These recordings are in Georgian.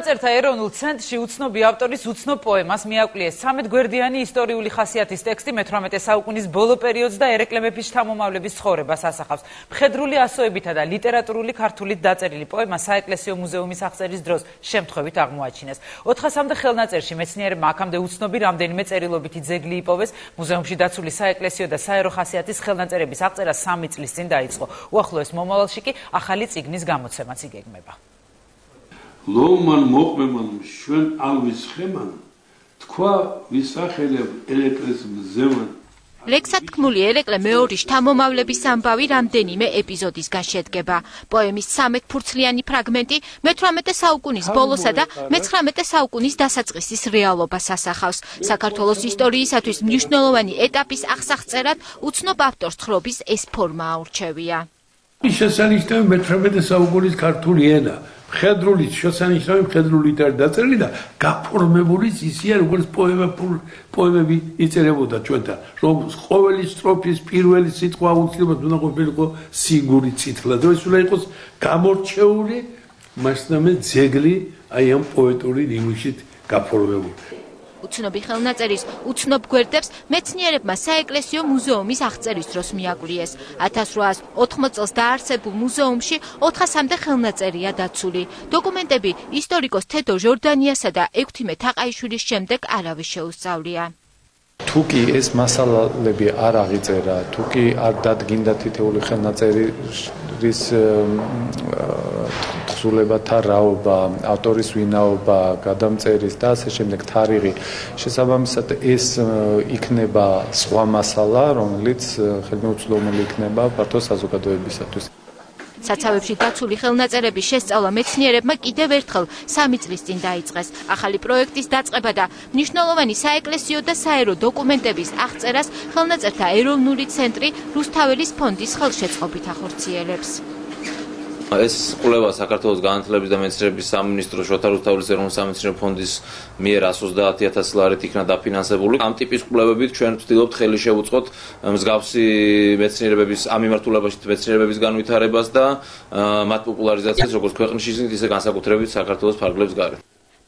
ხელნაწერთა ეროვნულ ცენტრში უცნობი ავტორის უცნობ პოემას მიაკვლიეს 13 გვერდიანი ისტორიული ხასიათის ტექსტი 18 საუკუნის ბოლო პერიოდს და ერეკლემების შთამომავლების ცხოვრებას ასახავს. მხედრული ასოებითა და ლიტერატურული ქართულით დაწერილი პოემა საეკლესიო მუზეუმის აღწერის დროს შემთხვევით აღმოაჩინეს. 400-მდე ხელნაწერში მეცნიერებმა აქამდე უცნობი რამდენიმე წერილობითი ძეგლი იპოვეს. მუზეუმში დაცული საეკლესიო და საერო ხასიათის ხელნაწერების აღწერა 3 წლის წინ დაიწყო. უახლოეს მომავალში კი ახალი წიგნის გამოცემაც იგეგმება. ლოუმან მოყმემან შვენ ალვის ხემან თქვა ვისახელებ ელეკლეს მზემან ლექსად თქმული ერეკლე მეორის შთამომავლების ამბავი რამდენიმე ეპიზოდისგან შედგება. პოემის 13 ფურცლიანი ფრაგმენტი მე-18 საუკუნის ბოლოსა და მე-19 საუკუნის დასაწყისის რეალობას ასახავს. საქართველოს ისტორიისათვის მნიშვნელოვანი ეტაპის აღსახწერად უცნობ ავტორს თხრობის ეს ფორმა აურჩევია. შესანიშნავი მე-18 საუკუნის ქართული ენა. მხედრული შესანიშნავი მხედრულით არის დაწერილი და გაფორმებული ისია როგორც პოემები იწერებოდა ჩვენთან, რომ ყოველი სტროფის პირველი სიტყვა აუცილებლად უნდა ყოფილიყო სიგური წითლა და ეს უნდა იყოს გამორჩეული მასნამე ძეგლი აი ამ პოეტური ნიმუშით გაფორმებული. უცნობი ხელნაწერის უცნობ გვერდებს მეცნიერებმა საეკლესიო მუზეუმის აღწერის დროს მიაკვლიეს. 1880 წელს დაარსებულ მუზეუმში 400-მდე ხელნაწერია დაცული. დოკუმენტები ისტორიკოს თედო ჟორდანიასა და ექვთიმე თაყაიშვილის შემდეგ არავის შეუსწავლია. თუ კი ეს მასალები არ აღიწერა, თუ კი არ დადგინდა თითეული ხელნაწერის თხზულებათა რაობა, ავტორის ვინაობა, გადამწერის და ასე შემდეგ თარიღი, შესაბამისად ეს იქნება სხვა მასალა, რომელიც ხელმიუწვდომელი იქნება ფართო საზოგადოებისათვის. საცავებში დაცული ხელნაწერების შესწავლა მეცნიერებმა კიდევ ერთხელ 3 წლის წინ დაიწყეს. ახალი პროექტის დაწყება და მნიშვნელოვანი საეკლესიო და საერო დოკუმენტების აღწერას ხელნაწერთა ეროვნული ცენტრი რუსთაველის ფონდის ხელშეწყობით ახორციელებს. ეს კვლევა საქართველოს განათლების და მეცნიერების სამინისტრო შოთა რუსთაველის ეროვნული სამეცნიერო ფონდის მიერ 130,000 ლარით იქნა დაფინანსებული. ამ ტიპის კვლევებით ჩვენ ვცდილობთ ხელი შევუწყოთ მსგავსი მეცნიერებების ამ მიმართულებაში მეცნიერებების განვითარებას და მათ პოპულარიზაციას როგორც ქვეყნის შიგნით, ისე განსაკუთრებით საქართველოს ფარგლებს გარეთ.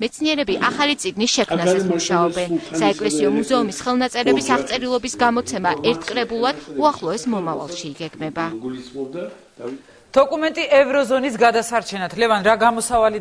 მეცნიერები ახალი წიგნის შექმნასაც მუშაობენ. საეკლესიო მუზეუმის ხელნაწერების აღწერილობის გამოცემა ერთკრებულად უახლოეს მომავალში იგეგმება. დოკუმენტი ევროზონის გადასარჩენად. ლევან, რა გამოსავალი